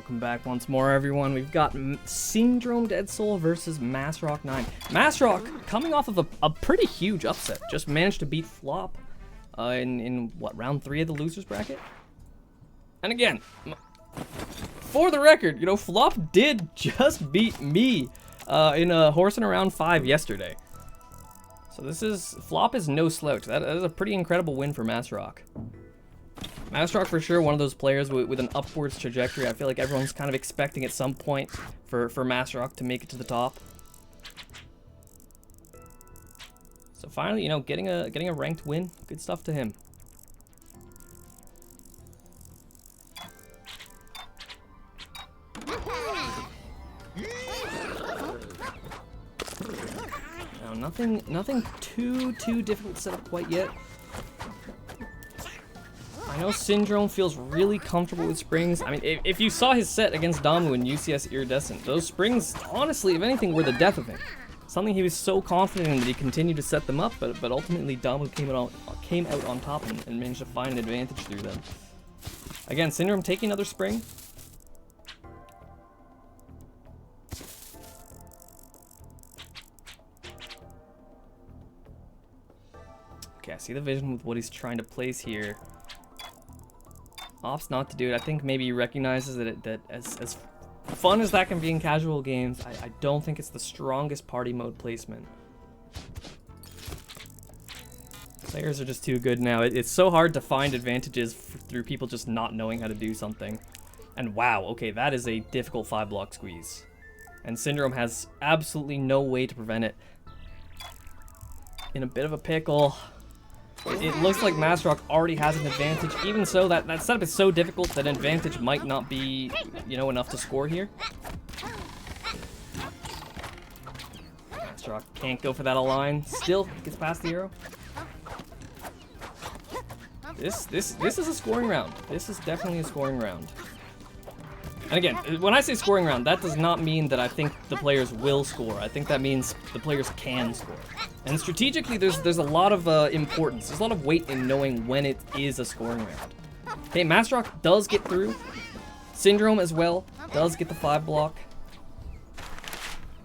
Welcome back once more, everyone. We've got SyndromeDeadSoul versus Masrock9. Masrock, coming off of a pretty huge upset, just managed to beat Flop in what, round 3 of the losers bracket? And again, for the record, you know, Flop did just beat me in a horse in around 5 yesterday. So Flop is no slouch. That is a pretty incredible win for Masrock. Massrock for sure, one of those players with an upwards trajectory. I feel like everyone's kind of expecting at some point for Massrock to make it to the top. So finally, you know, getting a ranked win, good stuff to him. Now nothing too difficult to set up quite yet. I know Syndrome feels really comfortable with springs. I mean, if you saw his set against Damu in UCS Iridescent, those springs, honestly, if anything, were the death of him. Something he was so confident in that he continued to set them up, but ultimately Damu came out on top and managed to find an advantage through them. Again, Syndrome taking another spring. Okay, I see the vision with what he's trying to place here. Opts not to do it. I think maybe he recognizes that as fun as that can be in casual games, I don't think it's the strongest party mode placement. Players are just too good now. It's so hard to find advantages through people just not knowing how to do something. And wow, okay, that is a difficult 5-block squeeze. And Syndrome has absolutely no way to prevent it. In a bit of a pickle. It looks like Massrock already has an advantage. Even so, that setup is so difficult that an advantage might not be, you know, enough to score here. Massrock can't go for that align. Still gets past the arrow. This is a scoring round. This is definitely a scoring round. And again, when I say scoring round, that does not mean that I think the players will score. I think that means the players can score. And strategically, there's a lot of importance. There's a lot of weight in knowing when it is a scoring round. Okay, Massrock does get through. Syndrome as well does get the 5-block.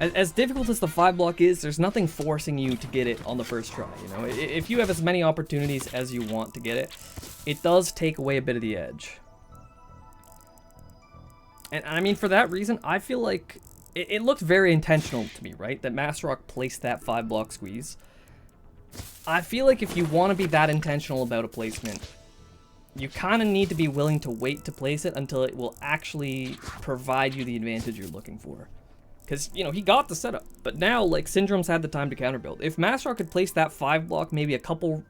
As difficult as the 5-block is, there's nothing forcing you to get it on the first try. You know, if you have as many opportunities as you want to get it, it does take away a bit of the edge. And I mean, for that reason, I feel like it looked very intentional to me, right? That Massrock placed that 5-block squeeze. I feel like if you want to be that intentional about a placement, you kind of need to be willing to wait to place it until it will actually provide you the advantage you're looking for. Because, you know, he got the setup, but now, like, Syndrome's had the time to counterbuild. If Massrock had placed that 5-block maybe a couple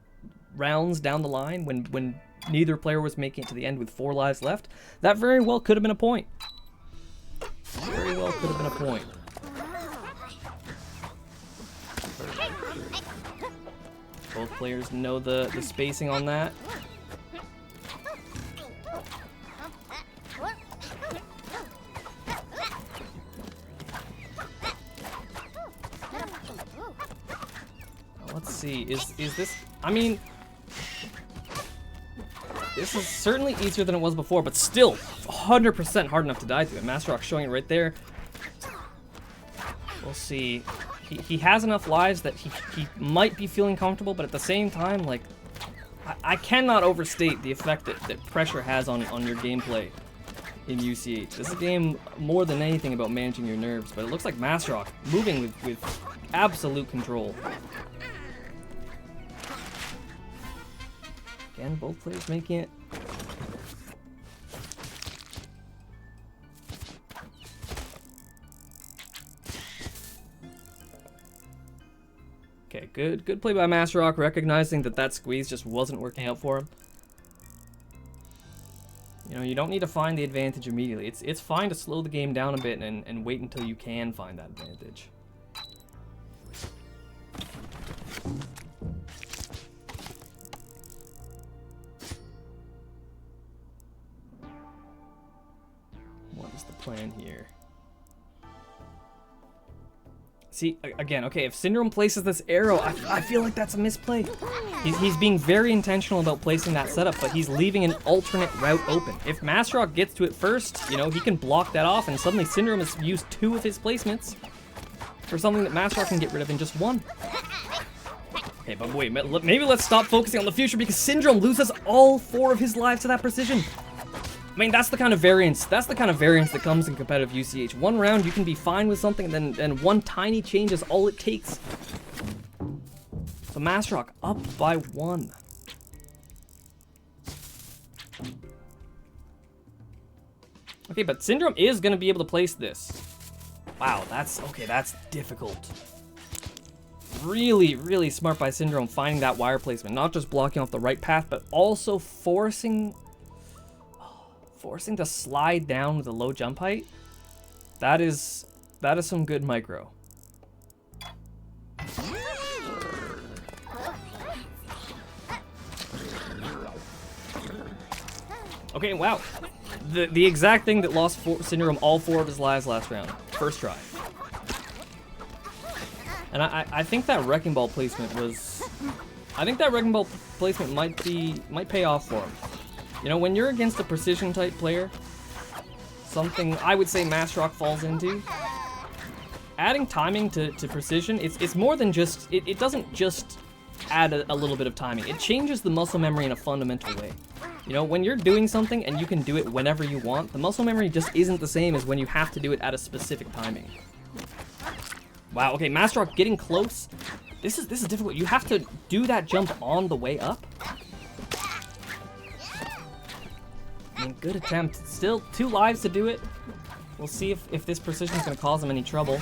rounds down the line when neither player was making it to the end with 4 lives left, that very well could have been a point. Very well could have been a point. Both players know the spacing on that. Let's see, is this, I mean, this is certainly easier than it was before, but still 100% hard enough to die to. And Massrock showing it right there. We'll see. He has enough lives that he might be feeling comfortable, but at the same time, like, I cannot overstate the effect that pressure has on your gameplay in UCH. This is a game more than anything about managing your nerves, but it looks like Massrock moving with absolute control. Again, both players making it. Okay, good play by Massrock, recognizing that squeeze just wasn't working out for him. You know, you don't need to find the advantage immediately. It's fine to slow the game down a bit and wait until you can find that advantage. What is the plan here? See, again, okay, if Syndrome places this arrow, I feel like that's a misplay. He's being very intentional about placing that setup, but he's leaving an alternate route open. If Massrock gets to it first, you know, he can block that off, and suddenly Syndrome has used 2 of his placements for something that Massrock can get rid of in just 1. Okay, but wait, maybe let's stop focusing on the future, because Syndrome loses all 4 of his lives to that precision. I mean, that's the kind of variance. That's the kind of variance that comes in competitive UCH. 1 round, you can be fine with something, and then 1 tiny change is all it takes. So Massrock up by 1. Okay, but Syndrome is going to be able to place this. Wow, that's difficult. Really, really smart by Syndrome finding that wire placement. Not just blocking off the right path, but also forcing to slide down with a low jump height. That is some good micro. Okay, wow. The exact thing that lost Syndrome all 4 of his lives last round. First try. And I think that Wrecking Ball placement was... I think that Wrecking Ball placement might pay off for him. You know, when you're against a precision type player, something I would say Massrock falls into, adding timing to precision, it's more than just, it doesn't just add a little bit of timing. It changes the muscle memory in a fundamental way. You know, when you're doing something and you can do it whenever you want, the muscle memory just isn't the same as when you have to do it at a specific timing. Wow, okay, Massrock getting close. This is difficult. You have to do that jump on the way up. I mean, good attempt. Still 2 lives to do it. We'll see if this precision is going to cause him any trouble.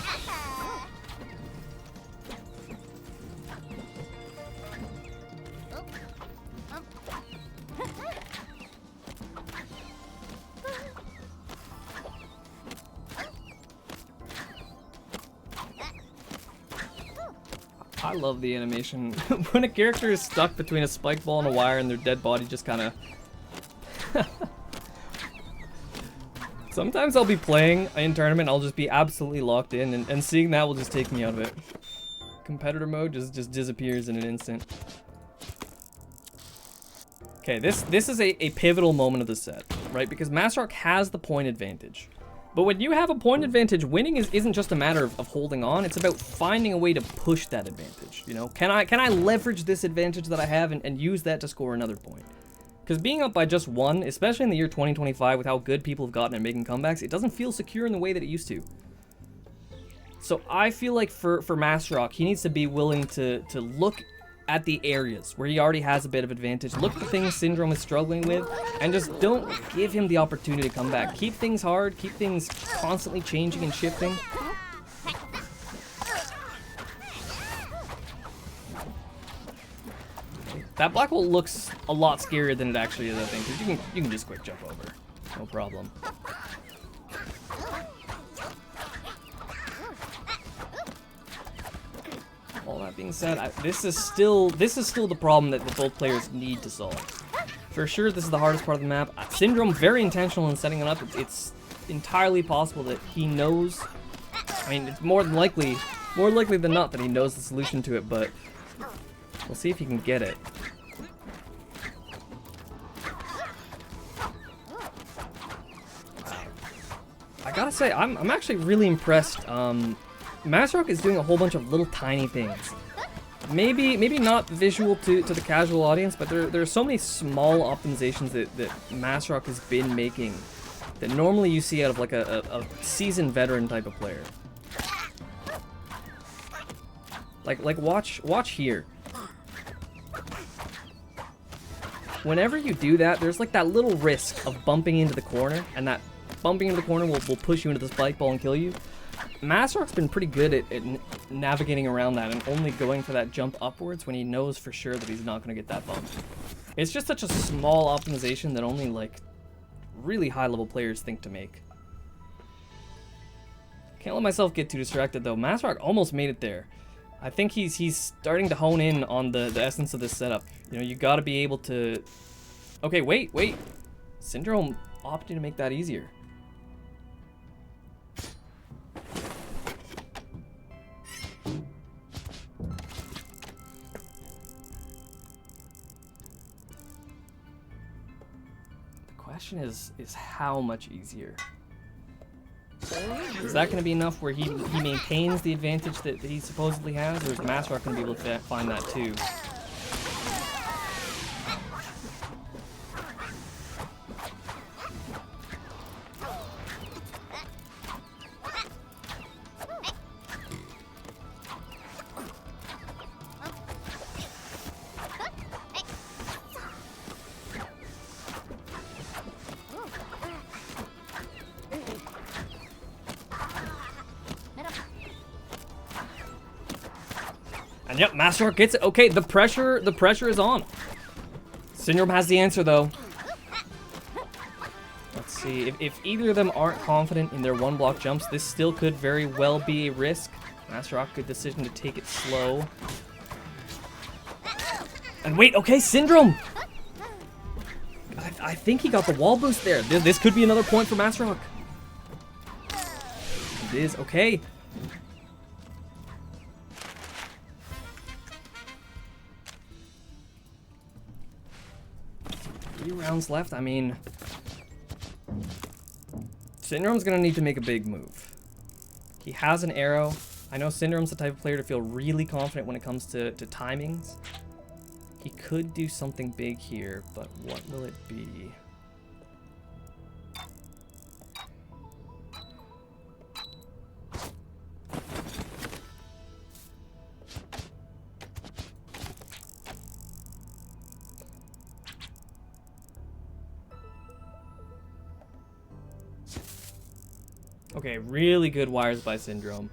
I love the animation. When a character is stuck between a spike ball and a wire and their dead body just kind of... Sometimes I'll be playing in tournament, I'll just be absolutely locked in, and seeing that will just take me out of it. Competitor mode just disappears in an instant. Okay, this is a pivotal moment of the set, right? Because Massrock has the point advantage. But when you have a point advantage, winning isn't just a matter of holding on, it's about finding a way to push that advantage, you know? Can I leverage this advantage that I have and use that to score another point? Because being up by just 1, especially in the year 2025 with how good people have gotten at making comebacks, it doesn't feel secure in the way that it used to. So I feel like for Massrock, he needs to be willing to look at the areas where he already has a bit of advantage, look at the things Syndrome is struggling with, and just don't give him the opportunity to come back. Keep things hard, keep things constantly changing and shifting. That black hole looks a lot scarier than it actually is, I think, because you can just quick jump over. No problem. All that being said, this is still the problem that both players need to solve. For sure, this is the hardest part of the map. Syndrome, very intentional in setting it up. It's entirely possible that he knows. I mean, it's more likely than not that he knows the solution to it, but we'll see if he can get it. I gotta say, I'm actually really impressed. Massrock is doing a whole bunch of little tiny things. Maybe not visual to the casual audience, but there are so many small optimizations that Massrock has been making that normally you see out of like a seasoned veteran type of player. Like watch here. Whenever you do that, there's like that little risk of bumping into the corner, and that bumping into the corner will push you into the spike ball and kill you. Massrock's been pretty good at navigating around that and only going for that jump upwards when he knows for sure that he's not going to get that bump. It's just such a small optimization that only like really high level players think to make. Can't let myself get too distracted though. Massrock almost made it there. I think he's starting to hone in on the essence of this setup. You know, you got to be able to... Okay, wait. Syndrome opted to make that easier. question is how much easier? Is that going to be enough where he maintains the advantage that he supposedly has, or is Massrock going to be able to find that too? And yep, Massrock gets it. Okay, the pressure is on. Syndrome has the answer though. Let's see, if either of them aren't confident in their one block jumps, this still could very well be a risk. Massrock, good decision to take it slow. And wait, okay, Syndrome! I think he got the wall boost there. This could be another point for Massrock. It is, okay. 3 rounds left. I mean, Syndrome's gonna need to make a big move. He has an arrow. I know Syndrome's the type of player to feel really confident when it comes to timings. He could do something big here, but what will it be? Okay, really good wires by Syndrome.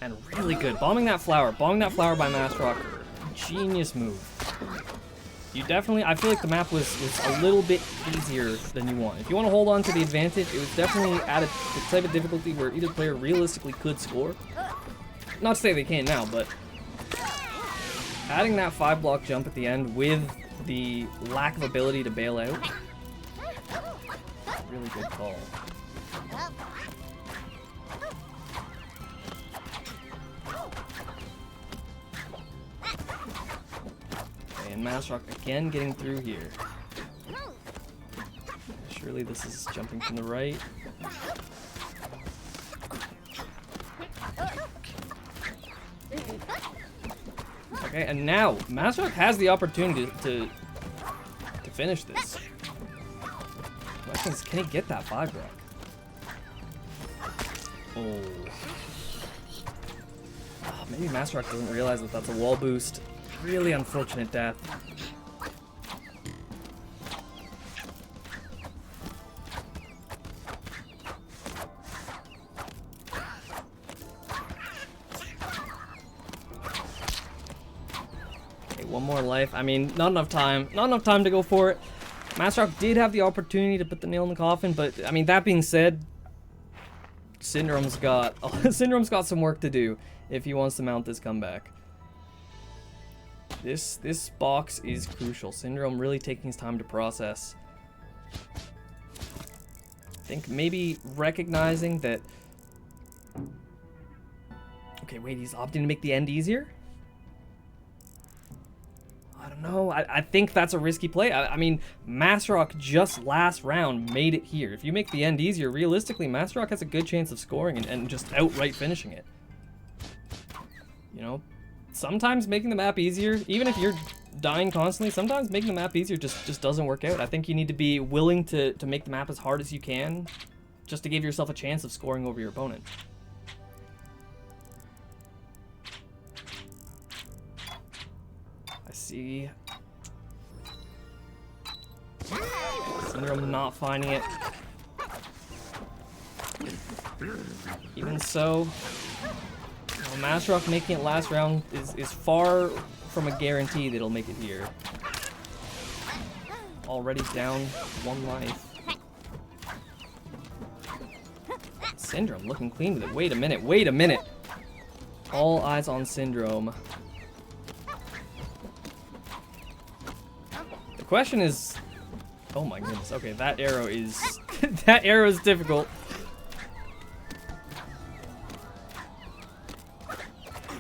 And really good. Bombing that flower by Massrock. Genius move. You definitely, I feel like the map was a little bit easier than you want. If you want to hold on to the advantage, it was definitely at a type of difficulty where either player realistically could score. Not to say they can't now, but adding that 5-block jump at the end with the lack of ability to bail out, really good call. Okay, and Massrock again getting through here. Surely this is jumping from the right. Okay, and now Massrock has the opportunity to finish this. The question is, can he get that 5-block? Oh. Maybe Massrock doesn't realize that that's a wall boost. Really unfortunate death. Okay, one more life. I mean, not enough time. Not enough time to go for it. Massrock did have the opportunity to put the nail in the coffin, but I mean, that being said, Syndrome's got some work to do if he wants to mount this comeback. This box is crucial. Syndrome really taking his time to process. I think maybe recognizing that. Okay, wait, he's opting to make the end easier? I don't know. I think that's a risky play. I mean, Massrock just last round made it here. If you make the end easier, realistically, Massrock has a good chance of scoring and just outright finishing it. You know, sometimes making the map easier, even if you're dying constantly, sometimes making the map easier just doesn't work out. I think you need to be willing to make the map as hard as you can just to give yourself a chance of scoring over your opponent. I see. Syndrome not finding it. Even so, Massrock making it last round is far from a guarantee that he'll make it here. Already down 1 life. Syndrome looking clean with it. Wait a minute. All eyes on Syndrome. The question is, oh my goodness. Okay, that arrow is that arrow is difficult.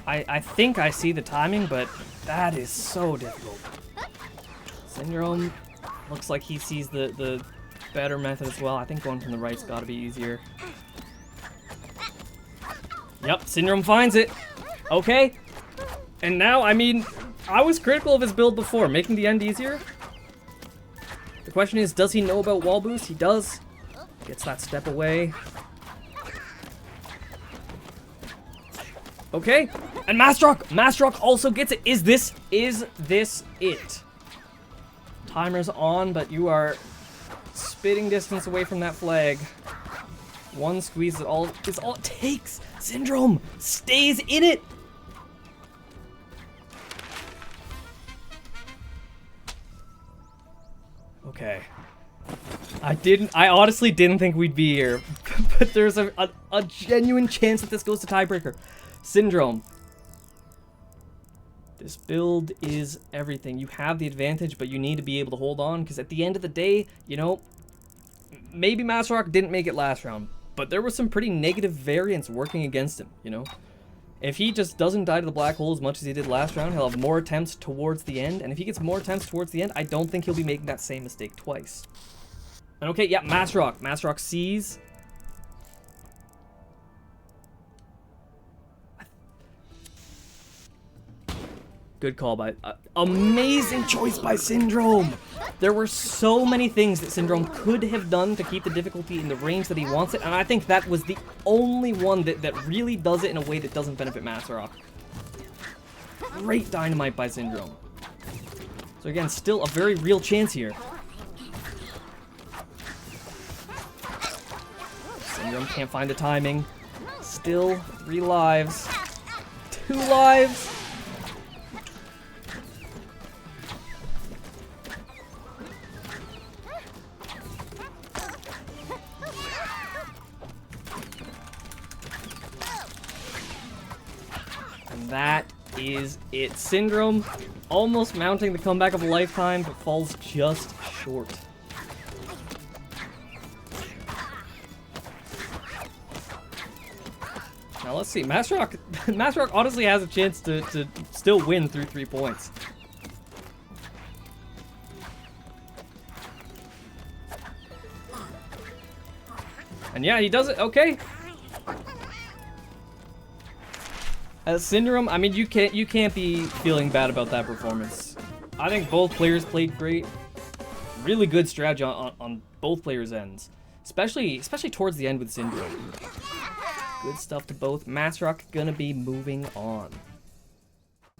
I think I see the timing, but that is so difficult. Syndrome Looks like he sees the better method as well. I think going from the right's got to be easier. Yep, Syndrome finds it. Okay. And now, I mean, I was critical of his build before, making the end easier. The question is, does he know about wall boost? He does. Gets that step away. Okay. And Massrock also gets it. Is this it? Timer's on, but you are spitting distance away from that flag. One squeeze is all it takes. Syndrome stays in it. Okay. I honestly didn't think we'd be here, but there's a genuine chance that this goes to tiebreaker. Syndrome. This build is everything. You have the advantage, but you need to be able to hold on, because at the end of the day, you know, maybe Massrock didn't make it last round, but there was some pretty negative variance working against him, you know? If he just doesn't die to the black hole as much as he did last round, he'll have more attempts towards the end, and if he gets more attempts towards the end, I don't think he'll be making that same mistake twice. And okay, yeah, Massrock sees. Good call by... amazing choice by Syndrome! There were so many things that Syndrome could have done to keep the difficulty in the range that he wants it, and I think that was the only one that really does it in a way that doesn't benefit Massrock. Great dynamite by Syndrome. So again, still a very real chance here. Syndrome can't find the timing. Still 3 lives. 2 lives! And that is it. Syndrome almost mounting the comeback of a lifetime, but falls just short. Now let's see. Massrock honestly has a chance to still win through 3 points. And yeah, he does it. Okay. As Syndrome, I mean, you can't be feeling bad about that performance. I think both players played great. Really good strategy on both players' ends, especially towards the end with Syndrome. Good stuff to both. Massrock gonna be moving on.